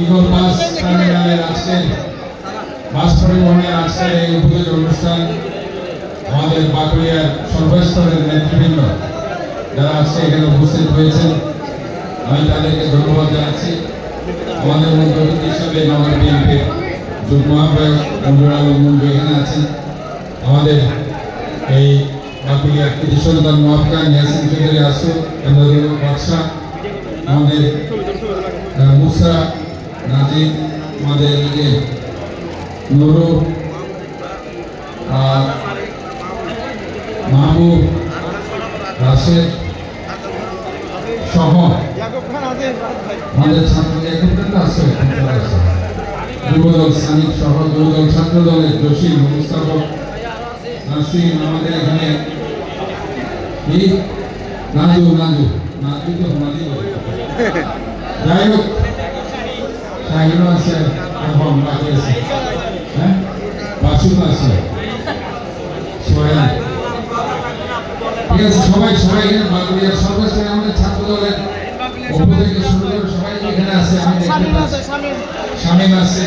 Eagle বাস টার্মিনালের আজকের বাস পরিবহনের আজকের এই উদ্বোধনী অনুষ্ঠান আমাদের বাঁকুড়িয়ার সর্বস্তরের নেতৃবৃন্দ যারা আজকে এখানে উপস্থিত হয়েছেন আমি তাদেরকে ধন্যবাদ জানাচ্ছি। আমাদের মধ্যে অতিথি হিসাবে নগর বিএনপির যুগ্ম আহ্বায়ক মঞ্জুর আলম মঞ্জু এখানে আছেন। আমাদের এই বাঁকুড়িয়ার কৃতি সন্তান মহাকান ইয়াসিন চৌধুরী আসু, বাদশাহ, আমাদের মুসা নাজিম, আমাদের নুরু, মাহবুব, রাশেদ সহ আমাদের ছাত্র আছে যুবদল শ্রমিক সহ যুবদল ছাত্র দলের জসিম মুস্তাফা নাসিম, আমাদের এখানে নাজু নাজু নাজু তো নাজু যাই হোক শাহিনও আছে এবং বাকি আছে হ্যাঁ বাসুদ আছে সোহেল, ঠিক আছে সবাই এখানে বাঁকুড়িয়ার সর্বস্তরে আমাদের ছাত্র দলের পক্ষ থেকে শুরু করে সবাই এখানে আছে। আমি শামীম আছে।